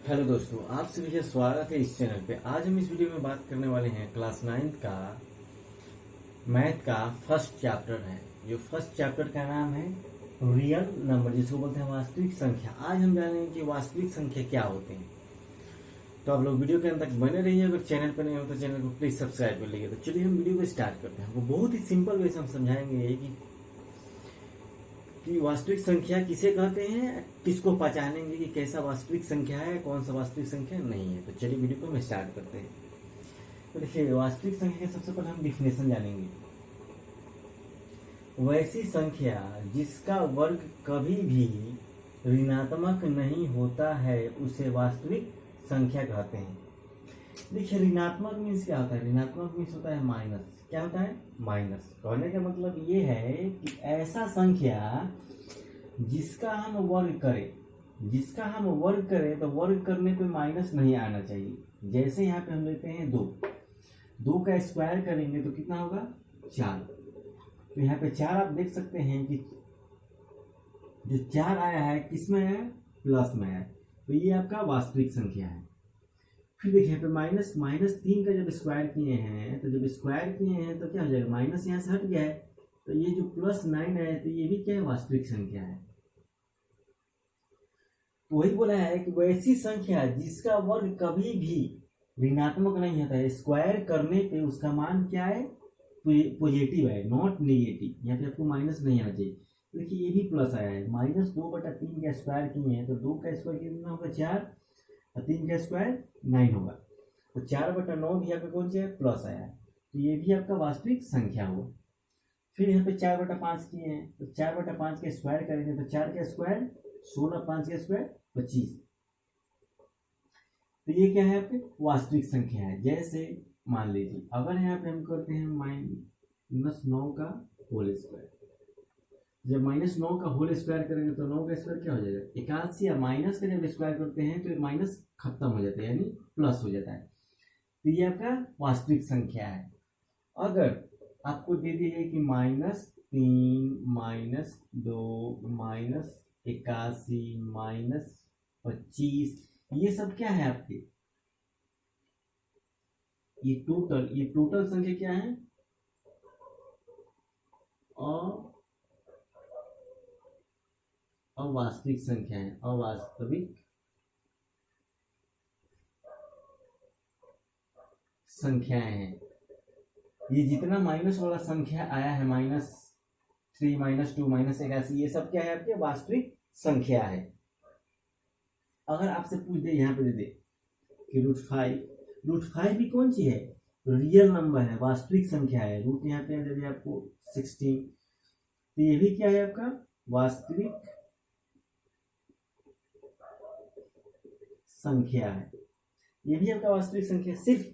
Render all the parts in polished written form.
Hello दोस्तों, आप सभी का स्वागत है इस चैनल पे। आज हम इस वीडियो में बात करने वाले हैं क्लास 9th का मैथ का फर्स्ट चैप्टर है। जो फर्स्ट चैप्टर का नाम है रियल नंबर, जिसको बोलते हैं वास्तविक संख्या। आज हम जानेंगे कि वास्तविक संख्या क्या होते हैं। तो आप लोग वीडियो के अंत तक बने रहिए। अगर चैनल पर नहीं हो तो चैनल को प्लीज सब्सक्राइब कर लीजिए। तो चलिए हम वीडियो को स्टार्ट करते हैं। हमको बहुत ही सिंपल वे से हम समझाएंगे कि वास्तविक संख्या किसे कहते हैं, किसको पहचानेंगे कि कैसा वास्तविक संख्या है, कौन सा वास्तविक संख्या नहीं है। तो चलिए वीडियो को हम स्टार्ट करते हैं। तो देखिए, वास्तविक संख्या सबसे पहले हम डिफिनेशन जानेंगे। वैसी संख्या जिसका वर्ग कभी भी ऋणात्मक नहीं होता है उसे वास्तविक संख्या कहते हैं। देखिए, ऋणात्मक मीन्स क्या होता है? ऋणात्मक मीन्स होता है माइनस। क्या होता है? माइनस। कहने का मतलब ये है कि ऐसा संख्या जिसका हम वर्ग करें तो वर्ग करने पे माइनस नहीं आना चाहिए। जैसे यहाँ पे हम लेते हैं 2 का स्क्वायर करेंगे तो कितना होगा? 4। तो यहाँ पे 4 आप देख सकते हैं कि जो 4 आया है किसमें है? प्लस में है। तो ये आपका वास्तविक संख्या है। फिर देखिए पे -3 का जब स्क्वायर किए हैं तो क्या हो जाएगा? माइनस यहाँ से हट गया है, तो ये जो +9 है तो ये भी क्या है? वास्तविक संख्या है। तो वही बोला है कि वैसी संख्या जिसका वर्ग कभी भी ऋणात्मक नहीं होता है, स्क्वायर करने पे उसका मान क्या है? पॉजिटिव है, नॉट नेगेटिव। यहाँ पे आपको माइनस नहीं आना चाहिए। देखिए ये भी प्लस आया है। -2/3 का स्क्वायर किए हैं तो 2 का स्क्वायर कितना होगा? 4, और 3 का स्क्वायर 9 होगा। तो 4/9 भी यहाँ पे कौन सा है? प्लस आया है। तो ये भी आपका वास्तविक संख्या हुआ। फिर यहाँ पे 4/5 किए हैं तो 4/5 का स्क्वायर करेंगे तो 4 का स्क्वायर 16, 5 का स्क्वायर 25। तो ये क्या है? आपके वास्तविक संख्या है। जैसे मान लीजिए अगर यहाँ पे हम करते हैं -9 का होल स्क्वायर। जब -9 का होल स्क्वायर करेंगे तो 9 का स्क्वायर क्या हो जाएगा? 81। या माइनस का जब स्क्वायर करते हैं तो माइनस खत्म हो जाता है, यानी प्लस हो जाता है। तो ये आपका वास्तविक संख्या है। अगर आपको दे दी है कि -3, -2, -81, -25, ये सब क्या है आपके? ये टोटल संख्या क्या है? अवास्तविक संख्या है। अवास्तविक संख्याएं हैं। ये जितना माइनस वाला संख्या आया है, -3, -2, -81, ये सब क्या है? आपके वास्तविक संख्या है। अगर आपसे पूछ दे, यहाँ पे दे दे कि √5 भी कौन सी है? रियल नंबर है, वास्तविक संख्या है। रूट यहाँ पे दे दिया आपको 16, तो ये भी क्या है? आपका वास्तविक संख्या है। ये भी आपका वास्तविक संख्या। सिर्फ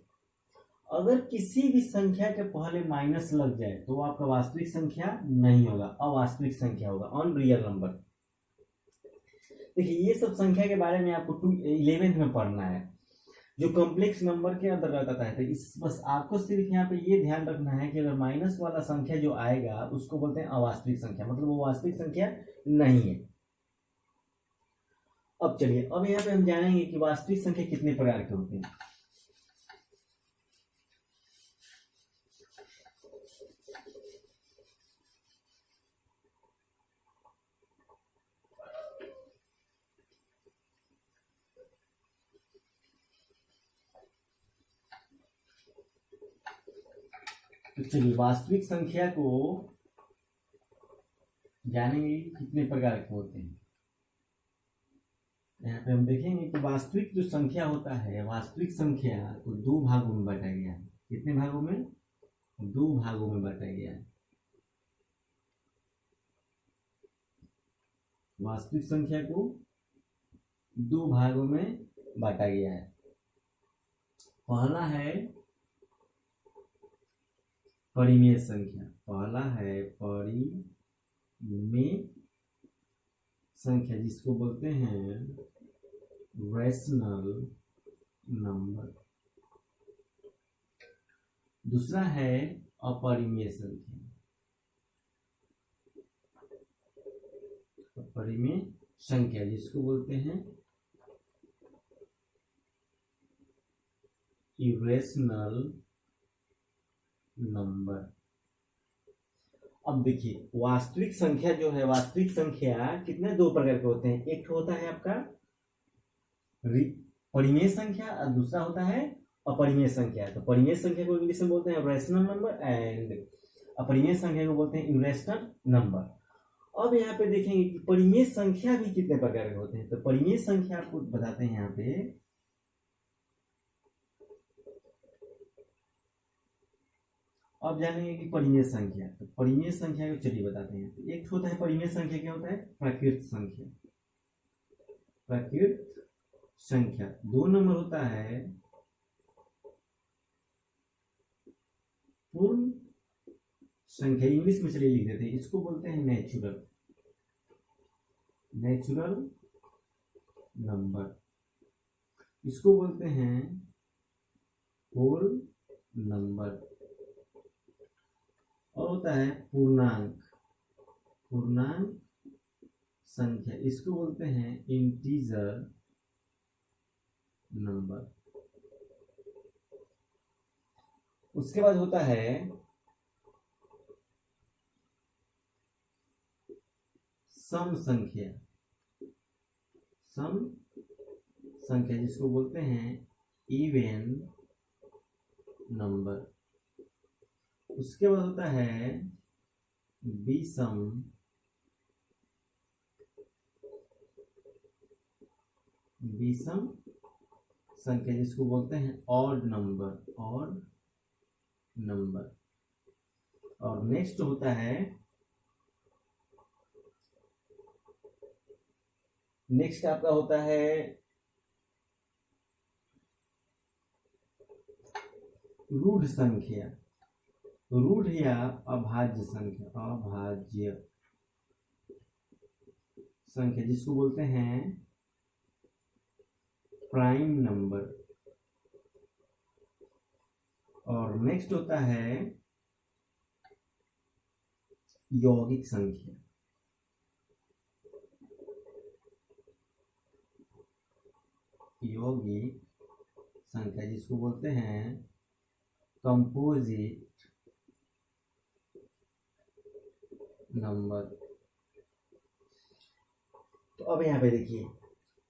अगर किसी भी संख्या के पहले माइनस लग जाए तो वो आपका वास्तविक संख्या नहीं होगा, अवास्तविक संख्या होगा, अनरियल नंबर। देखिए, ये सब संख्या के बारे में आपको 11th में पढ़ना है, जो कॉम्प्लेक्स नंबर के अंतर्गत आता है। तो इस बस आपको सिर्फ यहाँ पे ये ध्यान रखना है कि अगर माइनस वाला संख्या जो आएगा उसको बोलते हैं अवास्तविक संख्या, मतलब वो वास्तविक संख्या नहीं है। अब चलिए, अब यहाँ पे हम जानेंगे कि वास्तविक संख्या कितने प्रकार के होते हैं। तो चलिए, वास्तविक संख्या को जानेंगे कितने प्रकार के होते हैं। यहाँ पे हम देखेंगे कि वास्तविक जो संख्या होता है, वास्तविक संख्या को 2 भागों में बांटा गया है। कितने भागों में? 2 भागों में बांटा गया है। वास्तविक संख्या को 2 भागों में बांटा गया है। पहला है परिमेय संख्या। पहला है परिमेय संख्या, जिसको बोलते हैं रैशनल नंबर। दूसरा है अपरिमेय संख्या। अपरिमेय संख्या जिसको बोलते हैं इरेशनल नंबर। अब देखिए वास्तविक संख्या जो है, वास्तविक संख्या कितने दो प्रकार के होते हैं। एक होता है आपका परिमेय संख्या और दूसरा होता है अपरिमेय संख्या। तो परिमेय संख्या को इंग्लिश में बोलते हैं रैशनल नंबर एंड अपरिमेय संख्या को बोलते हैं इरेशनल नंबर। अब यहाँ पे देखेंगे कि परिमेय संख्या भी कितने प्रकार के होते हैं। तो परिमेय संख्या आपको बताते हैं यहाँ पे। अब जानेंगे कि परिमेय संख्या, तो परिमेय संख्या को चलिए बताते हैं। तो एक होता है परिमेय संख्या, क्या होता है प्राकृत संख्या। प्राकृत संख्या 2 नंबर होता है पूर्ण संख्या, इंग्लिश में चलिए लिख देते हैं, इसको बोलते हैं नेचुरल नंबर। इसको बोलते हैं होल नंबर। और होता है पूर्णांक संख्या, इसको बोलते हैं इंटीजर नंबर। उसके बाद होता है सम संख्या, जिसको बोलते हैं इवन नंबर। उसके बाद होता है विषम संख्या, जिसको बोलते हैं ऑड नंबर। और नेक्स्ट होता है, नेक्स्ट आपका होता है रूढ़ संख्या, रूढ़ या अभाज्य संख्या, जिसको बोलते हैं प्राइम नंबर। और नेक्स्ट होता है यौगिक संख्या, जिसको बोलते हैं कंपोजिट नंबर। तो अब यहाँ पे देखिए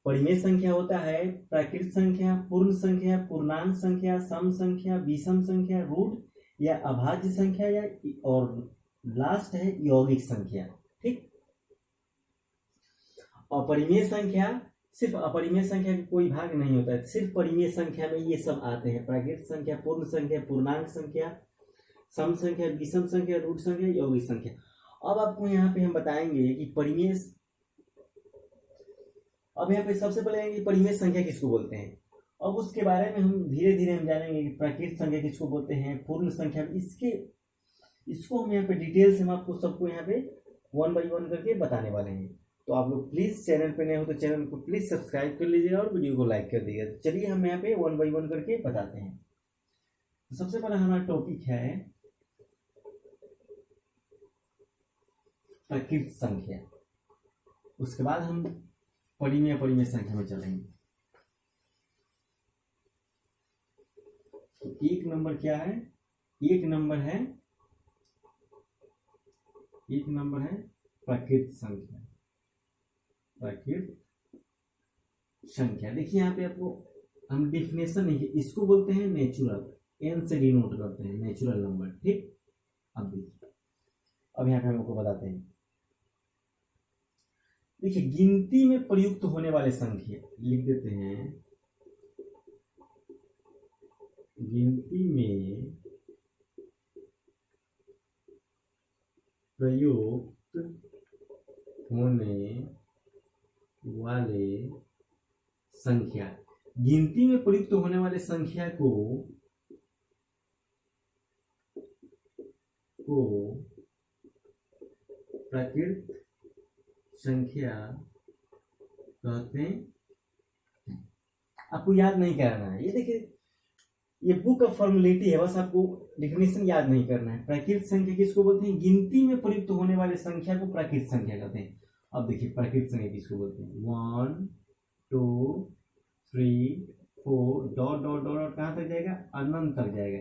परिमेय संख्या होता है प्राकृत संख्या, पूर्ण संख्या, पूर्णांक संख्या, सम संख्या, विषम संख्या, रूढ़ या अभाज्य संख्या, या और लास्ट है यौगिक संख्या। ठीक। अपरिमेय संख्या, सिर्फ अपरिमेय संख्या का कोई भाग नहीं होता है, सिर्फ परिमेय संख्या में ये सब आते हैं, प्राकृत संख्या, पूर्ण संख्या, पूर्णांक संख्या, सम संख्या, विषम संख्या, रूढ़ संख्या, यौगिक संख्या। अब आपको यहाँ पे हम बताएंगे कि परिमेय, अब यहाँ पे सबसे पहले परिमेय संख्या किसको बोलते हैं। अब उसके बारे में हम धीरे धीरे हम जानेंगे कि प्राकृत संख्या किसको बोलते हैं, पूर्ण संख्या, इसको हम यहाँ पे डिटेल से हम आपको सबको यहाँ पे 1 बाई 1 करके बताने वाले हैं। तो आप लोग प्लीज चैनल पे नए हो तो चैनल को प्लीज सब्सक्राइब कर लीजिएगा और वीडियो को लाइक कर दीजिएगा। तो चलिए हम यहाँ पे 1 बाई 1 करके बताते हैं। तो सबसे पहला हमारा टॉपिक है प्राकृत संख्या, उसके बाद हम परिमेय संख्या में चलेंगे। तो एक नंबर क्या है, एक नंबर है प्राकृत संख्या। देखिए यहाँ पे आपको हम डिफिनेशन नहीं, इसको बोलते हैं नेचुरल, एन से डिनोट करते हैं नेचुरल नंबर। ठीक। अब देखिए, अब यहाँ पे हम आपको बताते हैं। देखिए गिनती में प्रयुक्त होने वाले संख्या लिख देते हैं, गिनती में प्रयुक्त होने वाले संख्या, गिनती में प्रयुक्त होने वाले संख्या को प्राकृत संख्या कहते हैं। आपको याद नहीं करना है, ये देखिए ये बुक ऑफ फॉर्मेलिटी है, बस आपको डिफिनेशन याद नहीं करना है। प्राकृत संख्या किसको बोलते हैं, गिनती में प्रयुक्त होने वाले संख्या को प्राकृत संख्या कहते हैं। अब देखिए प्राकृत संख्या किसको बोलते हैं, 1 2 3 4 डॉट डॉट डॉट डॉट कहाँ तक जाएगा, अनंत तक जाएगा।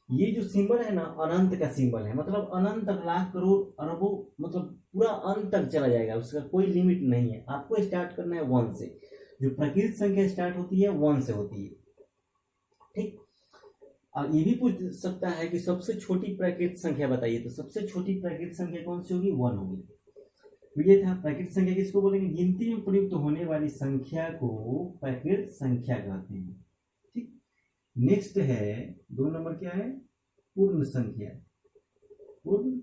ये जो सिंबल है ना अनंत का सिंबल है, मतलब अनंत तक, लाख करोड़ अरबों, मतलब पूरा अंत तक चला जाएगा, उसका कोई लिमिट नहीं है। आपको स्टार्ट करना है 1 से, जो प्रकृत संख्या स्टार्ट होती है 1 से होती है, ठीक। और ये भी पूछ सकता है कि सबसे छोटी प्राकृत संख्या बताइए, तो सबसे छोटी प्राकृत संख्या कौन सी होगी, 1 होगी। तो ये था प्राकृत संख्या, किसको बोलेंगे, गिनती में प्रयुक्त होने वाली संख्या को प्राकृत संख्या कहते हैं, ठीक। नेक्स्ट है 2 नंबर, क्या है, पूर्ण संख्या। पूर्ण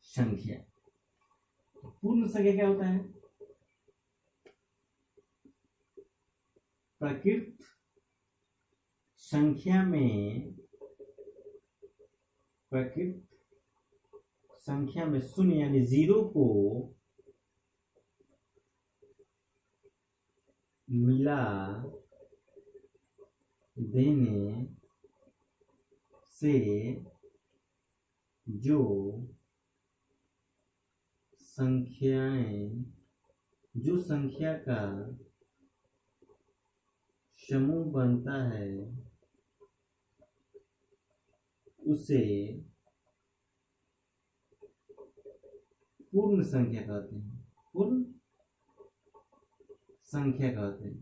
संख्या, पूर्ण संख्या क्या होता है, प्राकृत संख्या में, प्राकृत संख्या में शून्य यानी 0 को मिला देने से जो संख्याएं, जो संख्या का समूह बनता है उसे पूर्ण संख्या कहते हैं, पूर्ण संख्या कहते हैं।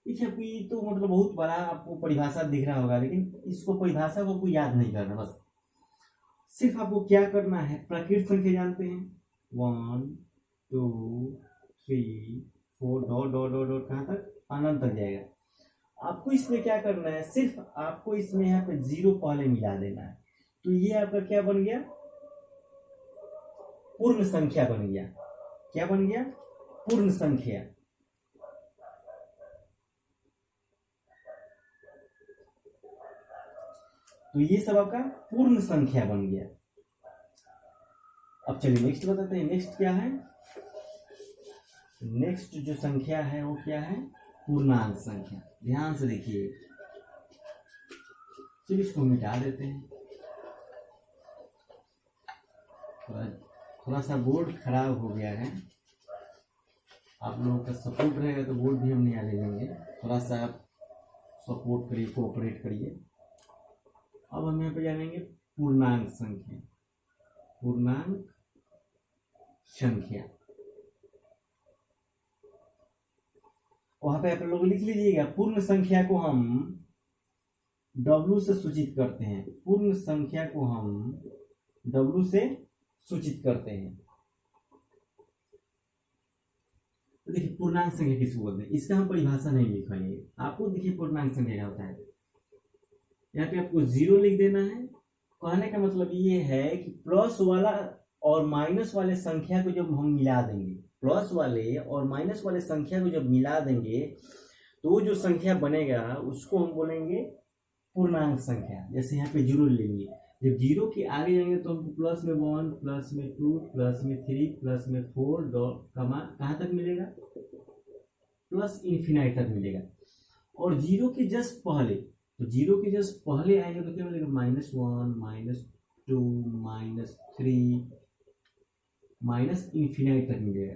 देखिए आपको ये तो मतलब बहुत बड़ा आपको परिभाषा दिख रहा होगा, लेकिन इसको परिभाषा को आपको याद नहीं करना, बस सिर्फ आपको क्या करना है, प्राकृत संख्या जानते हैं 1 2 3 4 डॉट डॉट डॉट डॉट कहाँ तक, अनंत तक जाएगा। आपको इसमें क्या करना है, सिर्फ आपको इसमें यहाँ पे 0 पहले मिला देना है, तो ये आपका क्या बन गया, पूर्ण संख्या बन गया। क्या बन गया, पूर्ण संख्या। तो ये सब आपका पूर्ण संख्या बन गया। अब चलिए नेक्स्ट बताते हैं, नेक्स्ट क्या है, नेक्स्ट जो संख्या है वो क्या है, पूर्णांक संख्या। ध्यान से देखिए, चलिए इसको मिटा देते हैं, थोड़ा सा बोर्ड खराब हो गया है, आप लोगों का सपोर्ट रहेगा तो बोर्ड भी हम नया ले लेंगे, थोड़ा सा आप सपोर्ट करिए, कोऑपरेट करिए। अब हम यहाँ पे जानेंगे पूर्णांक संख्या, पूर्णांक संख्या। वहां पे आप लोग लिख लीजिएगा, पूर्ण संख्या को हम W से सूचित करते हैं, पूर्ण संख्या को हम W से सूचित करते हैं। तो देखिए पूर्णांक संख्या किसको बोलते हैं, इसका हम परिभाषा नहीं लिखेंगे, आपको देखिए पूर्णांक संख्या क्या होता है। यहाँ पे आपको 0 लिख देना है। कहने का मतलब ये है कि प्लस वाला और माइनस वाले संख्या को जब हम मिला देंगे, प्लस वाले और माइनस वाले संख्या को जब मिला देंगे तो जो संख्या बनेगा उसको हम बोलेंगे पूर्णांक संख्या। जैसे यहाँ पे 0 लेंगे, जब 0 के आगे जाएंगे तो हमको प्लस में 1 प्लस में 2 प्लस में 3 प्लस में 4 डॉट कहाँ तक मिलेगा, प्लस इन्फिनाइट तक मिलेगा। और 0 के जस्ट पहले, तो 0 के जस्ट पहले आएंगे तो क्या मिलेगा, -1 -2 -3 माइनस इन्फिनाइट तक मिलेगा,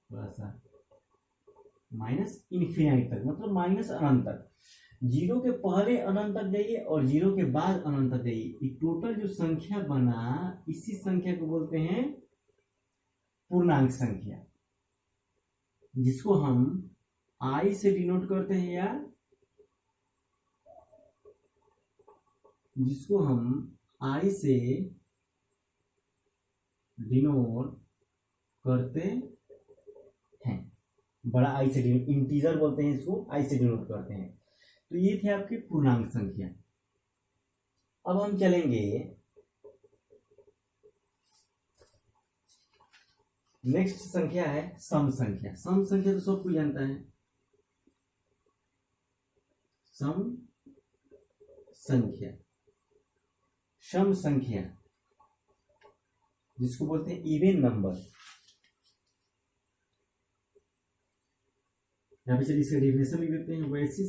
थोड़ा सा माइनस इन्फिनाइट तक, मतलब माइनस अनंत तक। 0 के पहले अनंत तक जाइए और 0 के बाद अनंत तक जाइए, टोटल जो संख्या बना इसी संख्या को बोलते हैं पूर्णांक संख्या, जिसको हम I से डिनोट करते हैं, या जिसको हम I से डिनोट करते हैं, बड़ा I से डिनोट, इंटीजर बोलते हैं इसको, I से डिनोट करते हैं। तो ये थे आपके पूर्णांक संख्या। अब हम चलेंगे नेक्स्ट संख्या है सम संख्या। सम संख्या तो सब कोई जानता है, सम संख्या, सम संख्या जिसको बोलते हैं इवन नंबर। यहां पे चलिए इसका डेफिनेशन लिख देते हैं, वैसी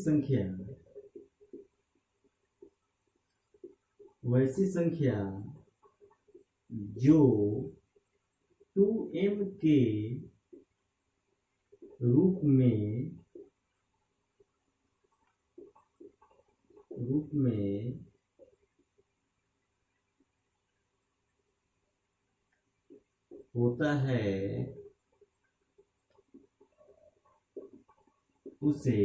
संख्या जो 2m के रूप में होता है उसे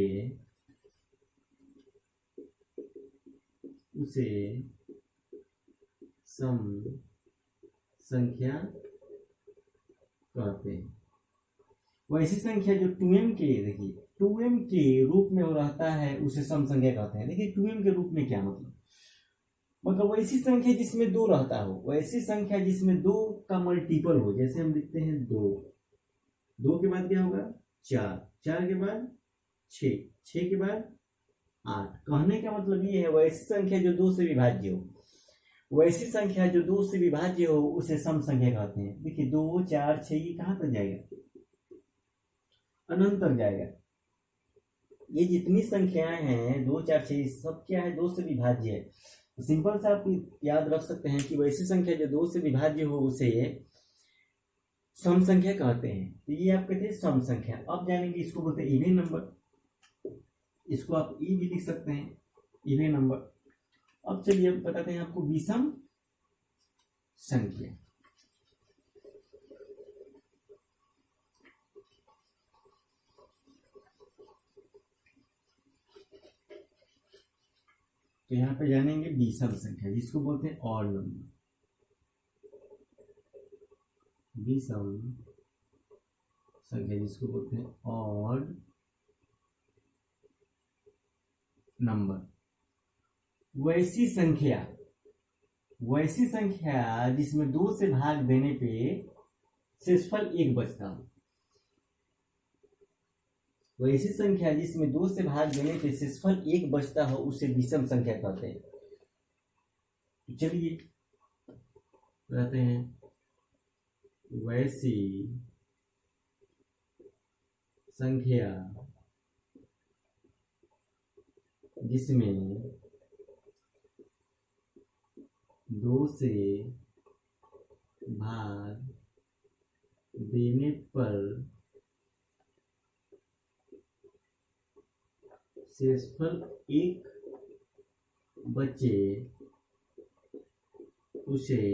सम संख्या कहते हैं। वैसी संख्या जो 2m के, देखिए 2m के रूप में रहता है उसे सम संख्या कहते हैं। देखिए 2m के रूप में क्या मतलब वैसी संख्या जिसमें 2 रहता हो, वैसी संख्या जिसमें 2 का मल्टीपल हो। जैसे हम लिखते हैं 2 के बाद क्या होगा 4 के बाद 6 के बाद 8। कहने का मतलब ये है वैसी संख्या जो 2 से विभाज्य हो, वैसी संख्या जो 2 से विभाज्य हो उसे सम संख्या कहते हैं। देखिए 2 4 6 ये कहां तक जाएगा, अनंत तक जाएगा। ये जितनी संख्याएं हैं 2 4 6 सब क्या है, 2 से विभाज्य है। तो सिंपल सा आप याद रख सकते हैं कि वैसी संख्या जो 2 से विभाज्य हो उसे सम संख्या कहते हैं। तो ये आप कहते हैं सम संख्या। अब जानेंगे इसको बोलते हैं इवन नंबर। इसको आप ई भी लिख सकते हैं, इवन नंबर। अब चलिए बताते हैं आपको विषम संख्या। तो यहां पे जानेंगे विषम संख्या जिसको बोलते हैं ऑड नंबर। विषम संख्या जिसको बोलते हैं ऑड नंबर। वैसी संख्या जिसमें 2 से भाग देने पे शेषफल 1 बचता हो। वैसी संख्या जिसमें 2 से भाग देने पे शेषफल 1 बचता हो उसे विषम संख्या कहते हैं। तो चलिए बताते हैं वैसी संख्या जिसमें 2 से भाग देने पर शेषफल 1 बचे उसे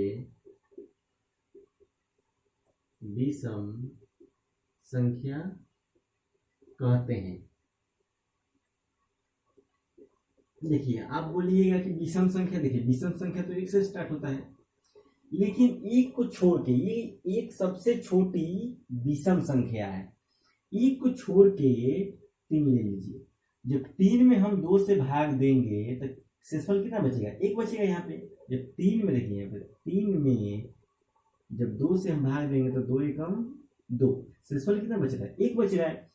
विषम संख्या कहते हैं। देखिए आप बोलिएगा कि विषम संख्या, देखिए विषम संख्या तो 1 से स्टार्ट होता है, लेकिन 1 को छोड़ के ये एक सबसे छोटी विषम संख्या है। 1 को छोड़ के 3 ले लीजिए। जब 3 में हम 2 से भाग देंगे तो शेषफल कितना बचेगा, 1 बचेगा। यहाँ पे जब 3 में, देखिए यहाँ पे 3 में जब 2 से हम भाग देंगे तो 2 एकम 2, शेषफल कितना बच रहा है, 1 बच रहा है।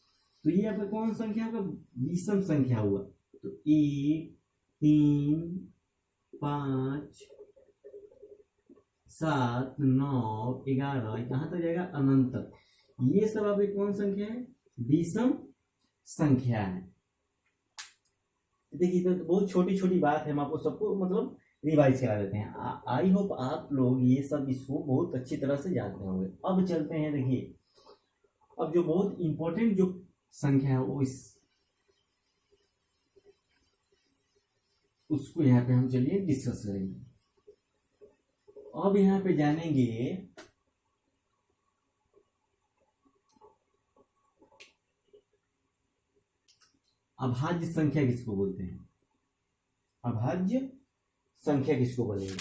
तो ये आपका कौन संख्या होगा, विषम संख्या हुआ। तो 1 3 5 7 9 11 कहां तक जाएगा, अनंत तक। ये सब आपकी कौन संख्या है, विषम संख्या है। देखिए तो बहुत छोटी छोटी बात है, हम आपको सबको मतलब रिवाइज करा देते हैं। आई होप आप लोग ये सब इसको बहुत अच्छी तरह से जानते होंगे। अब चलते हैं, देखिए अब जो बहुत इंपॉर्टेंट जो संख्या है वो उसको यहाँ पे हम चलिए डिस्कस करेंगे। अब यहाँ पे जानेंगे अभाज्य संख्या किसको बोलते हैं, अभाज्य संख्या किसको बोलेंगे।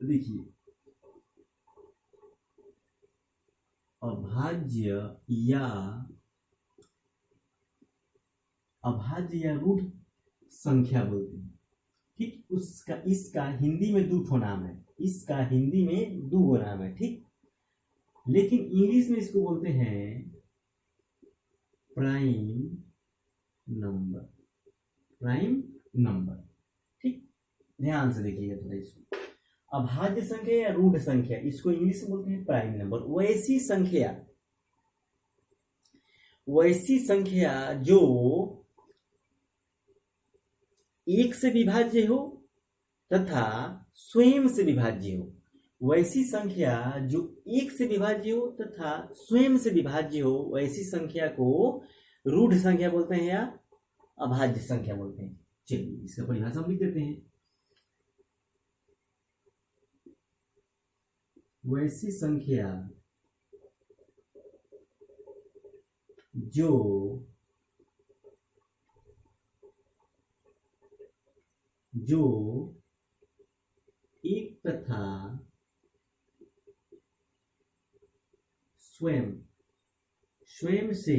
देखिए अभाज्य या रूढ़ संख्या बोलते हैं। ठीक, इसका हिंदी में 2 नाम है, इसका हिंदी में 2 नाम है। ठीक, लेकिन इंग्लिश में इसको बोलते हैं प्राइम नंबर, प्राइम नंबर। ठीक, ध्यान से देखिएगा थोड़ा इसको। अभाज्य संख्या या रूढ़ संख्या, इसको इंग्लिश में बोलते हैं प्राइम नंबर। वैसी संख्या जो 1 से विभाज्य हो तथा स्वयं से विभाज्य हो, वैसी संख्या जो एक से विभाज्य हो तथा स्वयं से विभाज्य हो, वैसी संख्या को रूढ़ संख्या बोलते हैं या अभाज्य संख्या बोलते हैं। चलिए इसका परिभाषा हम लिख देते हैं। वैसी संख्या जो एक तथा स्वयं से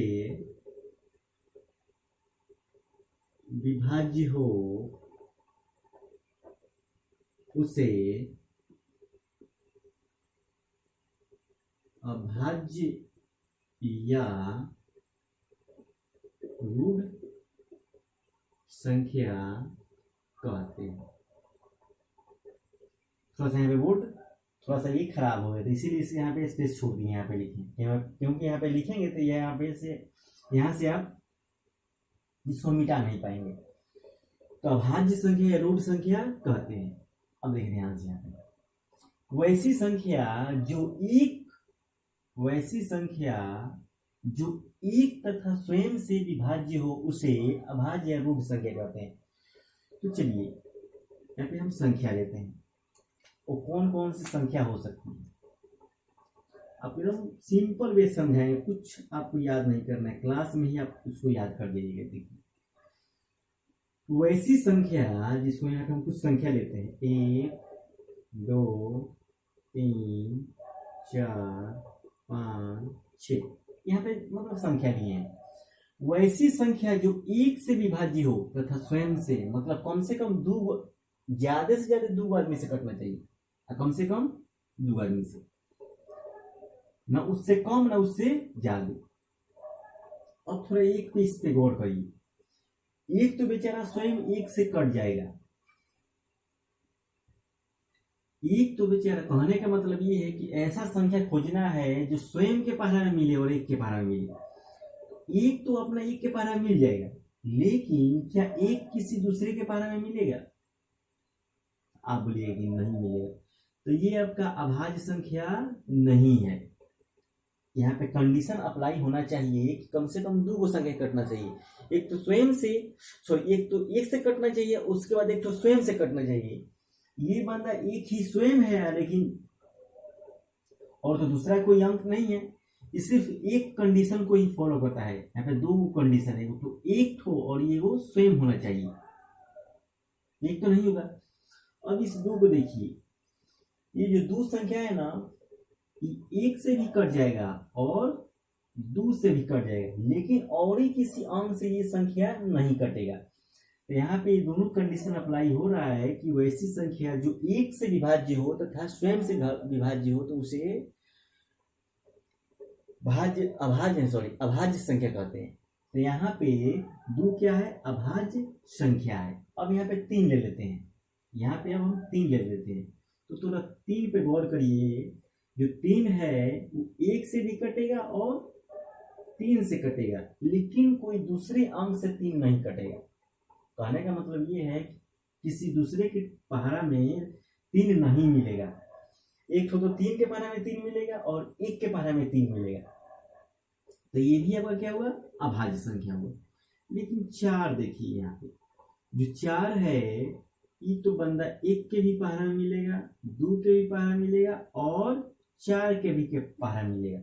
विभाज्य हो उसे अभाज्य या रूढ़ संख्या कहते हैं। थोड़ा सा यहाँ पे बोर्ड थोड़ा सा ये खराब हो गया, तो इसीलिए इसे यहाँ पे स्पेस छोड़ दिए, यहाँ पे लिखें, क्योंकि यहाँ पे लिखेंगे तो यह यहाँ से आप इसको मिटा नहीं पाएंगे। तो अभाज्य संख्या या रूढ़ संख्या कहते हैं। अब देखिए ध्यान से, यहाँ पे वैसी संख्या जो एक तथा स्वयं से विभाज्य हो उसे अभाज्य या रूढ़ संख्या कहते हैं। तो चलिए यहाँ पे हम संख्या लेते हैं, वो कौन कौन सी संख्या हो सकती है। आप एकदम सिंपल वे समझाएंगे, कुछ आपको याद नहीं करना है, क्लास में ही आप उसको याद कर दीजिएगा। देखिए वैसी संख्या जिसको यहाँ पे हम कुछ संख्या लेते हैं, 1 2 3 4 5 6, यहाँ पे मतलब संख्या लिए हैं। वैसी संख्या जो एक से विभाज्य हो तथा स्वयं से, मतलब कम से कम ज्यादा से ज्यादा 2 आदमी से कटना चाहिए, कम से कम 2 आदमी से, ना उससे कम ना उससे ज्यादा। अब थोड़ा एक पे इस पे गौर करिए, एक तो बेचारा स्वयं एक से कट जाएगा। एक तो बेचारा, कहने का मतलब ये है कि ऐसा संख्या खोजना है जो स्वयं के पहरा में मिले और एक के पहरा में मिले। एक तो अपना एक के पहरा में मिल जाएगा, लेकिन क्या एक किसी दूसरे के पहरा में मिलेगा? आप बोलिएगा कि नहीं मिलेगा, तो ये आपका अभाज्य संख्या नहीं है। यहाँ पे कंडीशन अप्लाई होना चाहिए कि कम से कम 2 संख्या कटना चाहिए। एक तो स्वयं से, एक तो एक से कटना चाहिए, उसके बाद एक तो स्वयं से कटना चाहिए। ये बंदा एक ही स्वयं है, लेकिन और तो दूसरा कोई अंक नहीं है, ये सिर्फ एक कंडीशन को ही फॉलो करता है। यहाँ पे 2 कंडीशन है, तो एक तो और ये वो स्वयं होना चाहिए, एक तो नहीं होगा। अब इस 2 को देखिए, ये जो 2 संख्या है ना, एक से भी कट जाएगा और 2 से भी कट जाएगा, लेकिन और ही किसी अंक से ये संख्या नहीं कटेगा। तो यहाँ पे दोनों कंडीशन अप्लाई हो रहा है कि वैसी संख्या जो एक से विभाज्य हो तथा स्वयं से विभाज्य हो तो उसे अभाज्य संख्या कहते हैं। तो यहाँ पे 2 क्या है? अभाज्य संख्या है। अब यहाँ पे 3 ले लेते हैं, यहाँ पे अब हम 3 ले लेते हैं। तो थोड़ा 3 पे गौर करिए, जो 3 है वो 1 से भी कटेगा और 3 से कटेगा, लेकिन कोई दूसरे अंक से 3 नहीं कटेगा। कहने का मतलब ये है कि किसी दूसरे के पहरा में 3 नहीं मिलेगा। एक तो 3 के पहरा में 3 मिलेगा और 1 के पहरा में 3 मिलेगा, तो ये भी आपका क्या हुआ? अभाज्य संख्या हुआ। लेकिन 4 देखिए, यहाँ पे जो 4 है, ये तो बंदा 1 के भी पहरा में मिलेगा, 2 के भी पहरा मिलेगा और 4 के भी पहरा मिलेगा।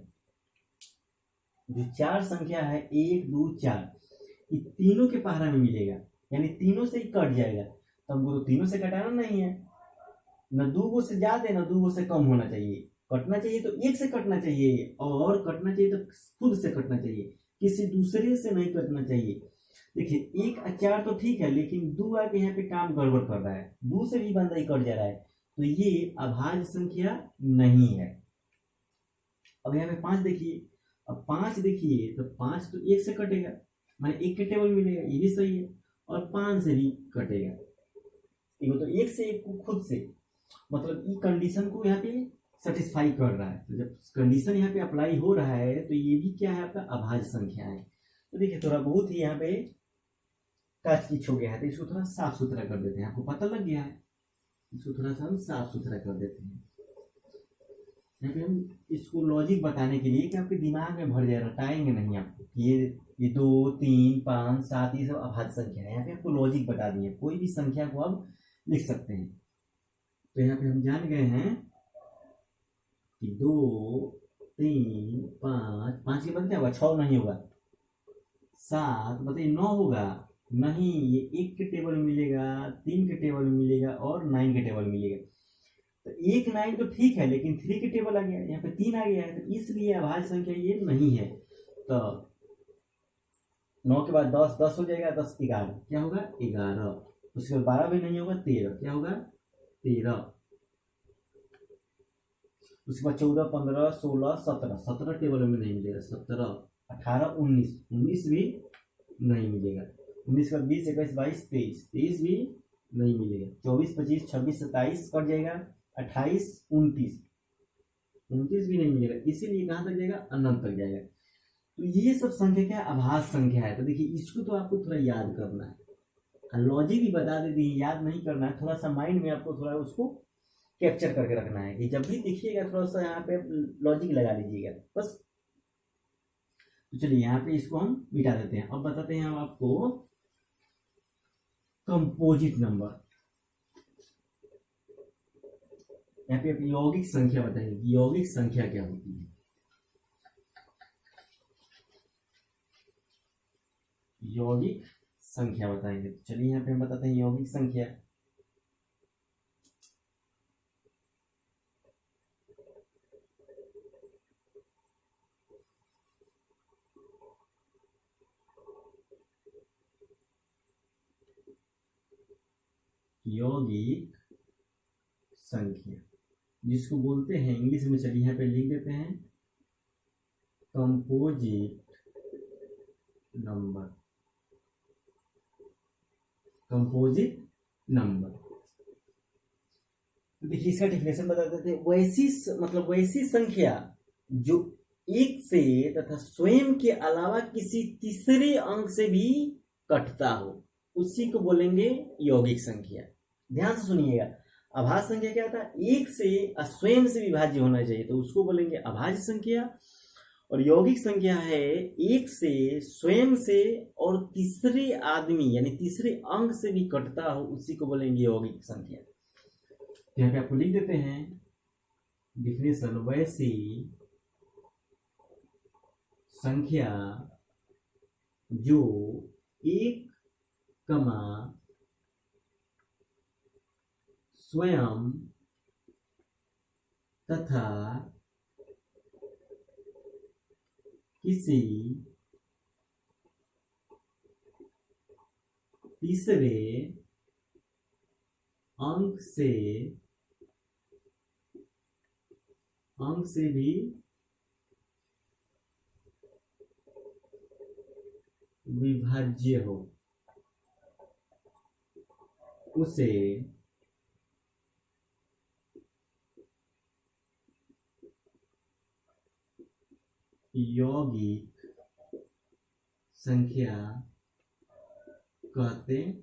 जो 4 संख्या है 1 2 4, ये तीनों के पहरा में मिलेगा, यानी तीनों से ही कट जाएगा। तो हमको तो तीनों से कटाना नहीं है, न 2 से ज्यादा न 2 से कम होना चाहिए। कटना चाहिए तो 1 से कटना चाहिए, और कटना चाहिए तो खुद से कटना चाहिए, किसी दूसरे से नहीं कटना चाहिए। देखिए 1 और 4 तो ठीक है, लेकिन 2 आके यहाँ पे काम गड़बड़ कर रहा है, 2 से भी बंदा ही कट जा रहा है, तो ये अभाज्य संख्या नहीं है। अब यहाँ पे 5 देखिए, अब 5 देखिए तो 5 तो 1 से कटेगा, माने 1 के टेबल मिलेगा, ये भी सही है, और 5 से भी कटेगा। तो 1 से 1 को खुद से, मतलब ये कंडीशन को यहाँ पे सेटिस्फाई कर रहा है। तो जब कंडीशन यहाँ पे अप्लाई हो रहा है तो ये भी क्या है? आपका अभाज्य संख्या है। तो देखिए थोड़ा बहुत ही यहाँ पे काच किच हो गया है, तो इसको थोड़ा साफ सुथरा कर देते हैं। आपको पता लग गया है, इसको थोड़ा सा हम साफ सुथरा कर देते हैं। यहाँ पे हम इसको लॉजिक बताने के लिए कि आपके दिमाग में भर जाए, रटाएंगे नहीं आपको ये 2 3 5 7 ये सब अभाज्य संख्या है। यहाँ पे आपको लॉजिक बता दिए, कोई भी संख्या को आप लिख सकते हैं। तो यहाँ पे हम जान गए हैं कि 2 3 5, 5 के बाद क्या होगा, 6 नहीं होगा, 7 बताइए 9 होगा नहीं, ये 1 के टेबल में मिलेगा, 3 के टेबल में मिलेगा और 9 के टेबल में मिलेगा। तो 1 9 तो ठीक है, लेकिन 3 के टेबल आ गया, यहाँ पे 3 आ गया है, तो इसलिए अभाज्य संख्या ये नहीं है। तो 9 के बाद 10 10 हो जाएगा, 10 11 क्या होगा 11, उसके बाद 12 भी नहीं होगा, 13 क्या होगा 13, उसके बाद 14 15 16 17 17 टेबल में नहीं मिलेगा, 17 18 19 19 भी नहीं मिलेगा, 19 के बाद 20 21 22 23 23 भी नहीं मिलेगा, 24 25 26 27 कट जाएगा, 28 29 29 भी नहीं मिलेगा, इसीलिए कहाँ तक जाएगा, अनंत तक जाएगा। तो ये सब संख्या क्या है, अभाज्य संख्या है। तो देखिए इसको तो आपको थोड़ा याद करना है, लॉजिक भी बता देती है, याद नहीं करना है, थोड़ा सा माइंड में आपको थोड़ा उसको कैप्चर करके रखना है कि जब भी देखिएगा थोड़ा सा यहाँ पे लॉजिक लगा लीजिएगा बस। तो चलिए यहाँ पे इसको हम मिटा देते हैं। अब बताते हैं हम आपको कंपोजिट नंबर। यहाँ पे यौगिक संख्या बताएंगे, यौगिक संख्या क्या होती है। यौगिक संख्या बताएंगे, तो चलिए यहाँ पे हम बताते हैं यौगिक संख्या। यौगिक संख्या जिसको बोलते हैं इंग्लिश में, चलिए यहाँ पे लिख देते हैं कंपोजिट नंबर। कंपोजिट नंबर देखिए इसका डेफिनेशन बता देते हैं, वैसी मतलब वैसी संख्या जो एक से तथा स्वयं के अलावा किसी तीसरे अंक से भी कटता हो, उसी को बोलेंगे यौगिक संख्या। ध्यान से सुनिएगा, अभाज्य संख्या क्या था, एक से स्वयं से विभाज्य होना चाहिए, तो उसको बोलेंगे अभाज्य संख्या। और यौगिक संख्या है एक से, स्वयं से और तीसरे आदमी यानी तीसरे अंक से भी कटता हो, उसी को बोलेंगे यौगिक संख्या। यहाँ पे आपको लिख देते हैं डिफिनेशन, वैसी संख्या जो एक कमा स्वयं तथा किसी तीसरे अंक से भी विभाज्य हो, उसे यौगिक संख्या कहते हैं।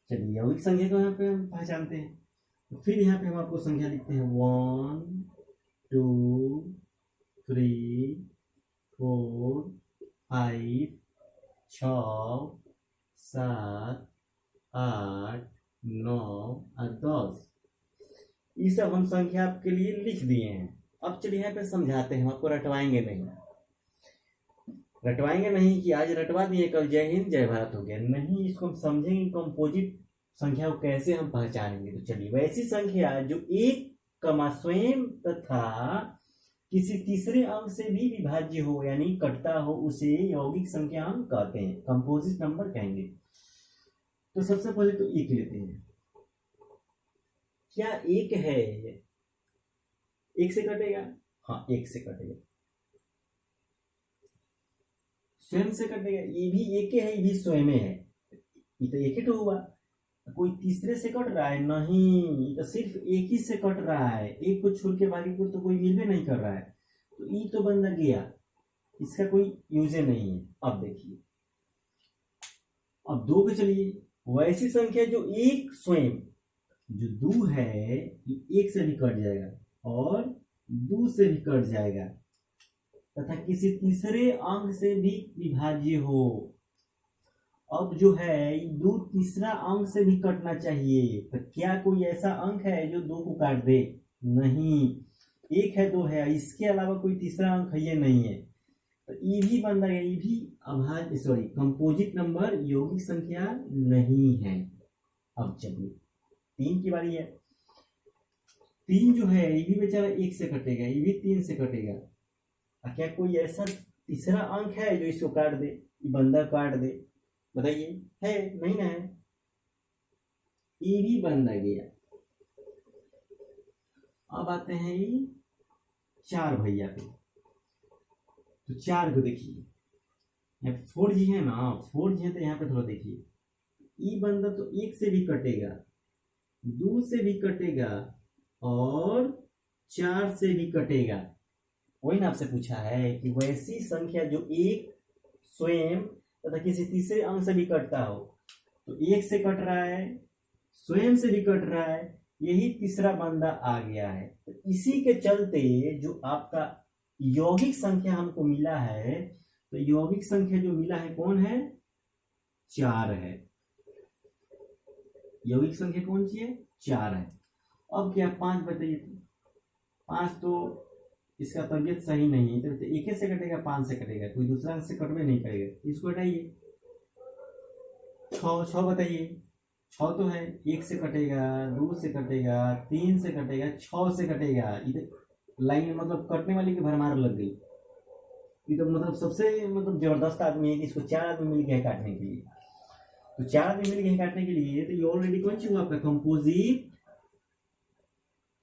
चलिए यौगिक संख्या को यहाँ पे हम पहचानते हैं। फिर यहाँ पे हम आपको संख्या लिखते हैं 1 2 3 4 5 6 7 8 9 और 10। ये सब हम संख्या आपके लिए लिख दिए हैं। अब चलिए यहाँ पे समझाते हैं, हम आपको रटवाएंगे नहीं कि आज रटवा दिए कल जय हिंद जय भारत हो गया, नहीं, इसको हम समझेंगे कंपोजिट संख्या को कैसे हम पहचानेंगे। तो चलिए, वैसी संख्या जो एक कमा स्वयं तथा किसी तीसरे अंक से भी विभाज्य हो यानी कटता हो, उसे यौगिक संख्या हम कहते हैं, कंपोजिट नंबर कहेंगे। तो सबसे पहले तो एक लेते हैं, क्या एक है, एक से कटेगा, हाँ एक से कटेगा, स्वयं से कटेगा, ये भी एक है, ये भी स्वयं है, ये तो एक ही तो हुआ, कोई तीसरे से कट रहा है नहीं, तो सिर्फ एक ही से कट रहा है, एक को छोड़ के बाकी को तो कोई मिल भी नहीं कर रहा है, तो ये तो बंदा गया, इसका कोई यूजे नहीं है। अब देखिए, अब दो पे चलिए, वैसी संख्या जो एक स्वयं, जो दो है एक से भी कट जाएगा, और 2 से भी कट जाएगा तथा किसी तीसरे अंक से भी विभाज्य हो। अब जो है 2 तीसरा अंक से भी कटना चाहिए, तो क्या कोई ऐसा अंक है जो 2 को काट दे? नहीं, 1 है 2 है, इसके अलावा कोई तीसरा अंक है ये नहीं है, तो ई भी बन रहा है, ई भी अभाज्य सॉरी कंपोजिट नंबर यौगिक संख्या नहीं है। अब चलिए 3 की बारी है। 3 जो है ये भी बेचारा 1 से कटेगा, ये भी 3 से कटेगा। क्या कोई ऐसा तीसरा अंक है जो इसको काट दे, ये बंदा काट दे? बताइए, है नहीं ना है, ये भी बंदा गया। अब आते हैं ये 4 भैया पे। तो 4 को देखिए, यहाँ 4G है ना, 4G है तो यहाँ पे थोड़ा देखिए, ई बंदा तो 1 से भी कटेगा, 2 से भी कटेगा और 4 से भी कटेगा। वही ना आपसे पूछा है कि वैसी संख्या जो एक स्वयं तथा किसी तीसरे अंक से भी कटता हो, तो 1 से कट रहा है, स्वयं से भी कट रहा है, यही तीसरा बंदा आ गया है। तो इसी के चलते जो आपका यौगिक संख्या हमको मिला है, तो यौगिक संख्या जो मिला है कौन है? 4 है। यौगिक संख्या कौन सी है? 4 है। अब क्या 5 बताइए? 5 तो इसका तबियत सही नहीं है, तो 1 से कटेगा, 5 से कटेगा, कोई दूसरा अंक से कटवे नहीं करेगा, इसको हटाइए। 6 बताइए? 6 तो है, 1 से कटेगा, 2 से कटेगा, 3 से कटेगा, 6 से कटेगा। इधर लाइन मतलब कटने वाली की भरमार लग गई। ये तो मतलब सबसे मतलब जबरदस्त आदमी है कि इसको 4 आदमी मिल गए काटने के लिए। तो 4 आदमी मिल गए काटने के लिए, तो ये ऑलरेडी कौन सी हुआ आपका? कंपोजिट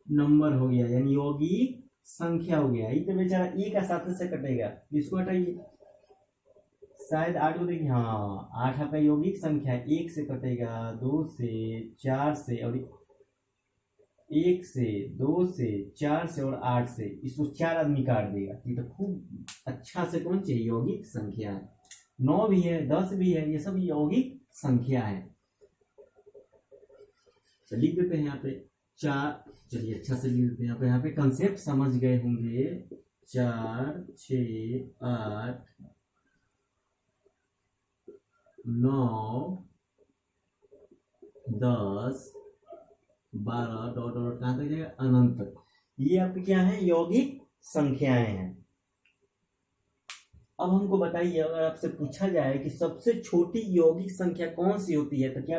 नंबर हो गया, यानी यौगिक संख्या हो गया। ये तो बेचारा ई का 7 से कटेगा, इसको हटाइए। शायद 8 को देखिए, हाँ 8 आपका यौगिक संख्या 1 से कटेगा, 2 से, 4 से, और 1 से, 2 से, 4 से और 8 से, इसको 4 आदमी काट देगा। ये तो खूब अच्छा से कौन चाहिए? यौगिक संख्या है। 9 भी है, 10 भी है, ये सब यौगिक संख्या है। तो लिख देते हैं यहाँ पे 4। चलिए अच्छा से लिख देते हैं यहाँ पे कंसेप्ट समझ गए होंगे। 4, 6, 8, 9, 10, 12 डॉट डॉट कहाँ तक जाएगा? अनंत तक। ये आपके क्या है? यौगिक संख्याएं हैं। अब हमको बताइए, अगर आपसे पूछा जाए कि सबसे छोटी यौगिक संख्या कौन सी होती है, तो क्या